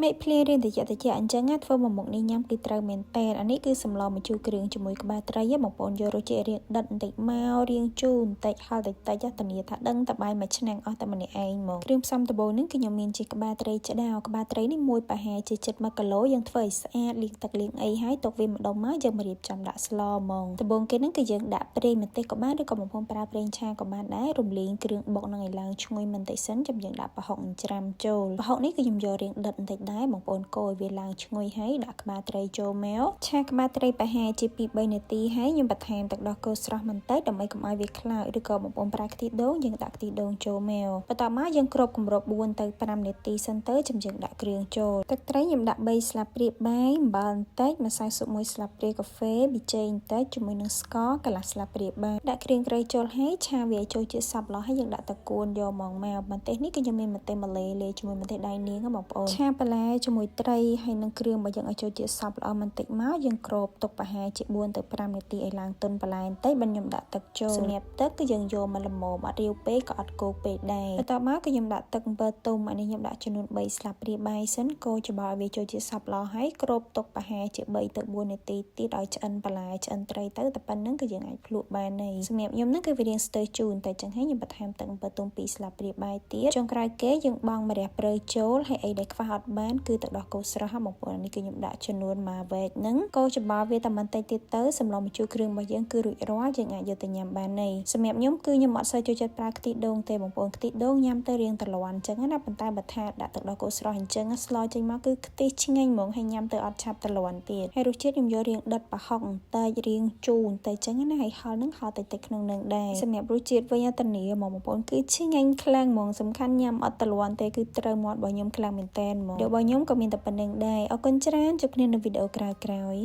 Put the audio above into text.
មេភ្លារៀងតិចអញ្ចឹងធ្វើមកមុខនេះញ៉ាំគឺត្រូវមែនតើអានេះគឺសម្លម្ជូរគ្រឿងជាមួយក្បាលត្រីបងប្អូនយករសជាតិរៀងដិតបន្តិចមករៀងជូរបន្តិចហឹរតិចធានាថាដឹងតែបាយមួយឆ្នាំងអស់តែម្នាក់ឯងមកគ្រឿងផ្សំដំបូងនេះគឺខ្ញុំមានជាក្បាលត្រីឆ្តៅក្បាលត្រីនេះមួយប្រហែលជាចិត្ត1គីឡូយើងធ្វើឲ្យស្អាតលាងទឹកលាងអីហើយទុកវាម្ដុំមកយើងមករៀបចំដាក់ស្លហ្មងដំបូងគេហ្នឹងគឺយើងដាក់ប្រេងម្ទេសក៏បានឬក៏បងប្អូនប្រើប្រេងឆាក៏បានដែររំលីងគ្រឿងបុកនឹងឲ្យឡើងឈ្ងុយបន្តិចសិនចាំយើងដាក់ប្រហុកច្រាំចូលប្រហុកនេះគឺខ្ញុំយករៀងដិតបន្តិចដែរបងប្អូនកូរឲ្យវាឡើងឈ្ងុយហើយដាក់ក្បាលត្រីចូលមកឆាក្បាលត្រីប្រហែលជា2-3នាទីហើយខ្ញុំបន្ថែមទឹកដោះគោស្រស់បន្តិចដើម្បីកុំឲ្យវាខ្លោចឬក៏បងប្អូនប្រើខ្ទិះដូងយើងដាក់ខ្ទិះដូងចូលមកបន្ទាប់មកយើងគ្របគម្រប4ទៅ5នាទីសិនទៅចាំយើងដាក់គ្រឿងចូលទឹកត្រីខ្ញុំដាក់3ស្លាបព្រាបាយអំបិលបន្តិចម្សៅស៊ុប1ស្លាបព្រាកាហ្វេប៊ីចេងបន្តិចជាមួយនឹងស្ករកន្លះស្លាបព្រាបាយដាក់គ្រឿងត្រីចូលហើយឆាវាឲ្យចូលជាតិសព្វល្អហើយយើងដាក់ទឹកគួនយកមកបន្ទះនេះគឺខ្ញុំមានម្ទេសម៉ាឡេលាយជាមួយម្ទេសដៃនាងបងប្អូនឆាបន្លែជាមួយត្រីហើយនឹងគ្រឿងរបស់យើងឲ្យចូលជាតិសព្វល្អបន្តិចមកយើងគ្របទុកប្រហែលជា4ទៅ5នាទីឲ្យឡើងទន់បន្លែបន្តិចបានខ្ញុំដាក់ទឹកចូលសម្រាប់ទឹកគឺយើងយកមកល្មមអត់រាវពេកក៏អត់គោកពេកដែរបន្ទាប់មកគឺខ្ញុំដាក់ទឹកអំបិលទុំអានេះខ្ញុំដាក់ចំនួន3ស្លាបព្រាបាយសិនកូរច្បល់ឲ្យវាចូលជាតិសព្វល្អហើយគ្របទុកប្រហែលជា3ទៅ4នាទីទៀតឲ្យឆ្អិនបន្លែឆ្អិនត្រីទៅតែប៉ុណ្្នឹងគឺយើងអាចភ្លក់បានហើយសម្រាប់ខ្ញុំហ្នឹងគឺវារៀងស្ទើរជូរតែចឹងហើយខ្ញុំបន្ថែមទឹកអំបិលទុំ2ស្លាបព្រាបាយទៀតចុងក្រោយគេយើងបង់ម្រះព្រៅចូលហើយអីដែលខ្វះអត់បានគឺទឹកដោះគោស្រស់បងប្អូននេះគឺខ្ញុំដាក់ចំនួនមួយវែកហ្នឹងកូរច្បល់វាតែបន្តិចទៀតទៅសម្លម្ជូរគ្រឿងរបស់យើងគឺរួចរាល់យើងអាចយកទៅញ៉ាំបានហើយសម្រាប់ខ្ញុំគឺខ្ញុំអត់សូវចូលចិត្តប្រើខ្ទិះដូងទេបងប្អូនខ្ទិះដូងញ៉ាំទៅរៀងទ្រាំអញ្ចឹងណាប៉ុន្តែបើថាដាក់ទឹកដោះគោស្រស់អញ្ចឹងស្លចេញមកគឺខ្ទិះឆ្ងាញ់ហ្មងហើយញ៉ាំទៅអត់ឆាប់ទ្រាំទៀតហើយរសជាតិខ្ញុំយករៀងដិតប្រហុកបន្តិចរៀងជូរបន្តិចអញ្ចឹងណាហើយហឹរនឹងហឹរតិចក្នុងនឹងដែរសម្រាប់រសជាតិវិញអត្តនីបងប្អូនគឺឆ្ងាញ់ខ្លាំងហ្មងសំខាន់ញ៉ាំអត់ទ្រាំទេគឺត្រូវមាត់របស់ខ្ញុំខ្លាំងមែនតើហ្មងរបស់ខ្ញុំក៏មានតែប៉ុណ្្នឹងដែរអរគុណច្រើនជួបគ្នានៅវីដេអូក្រោយៗ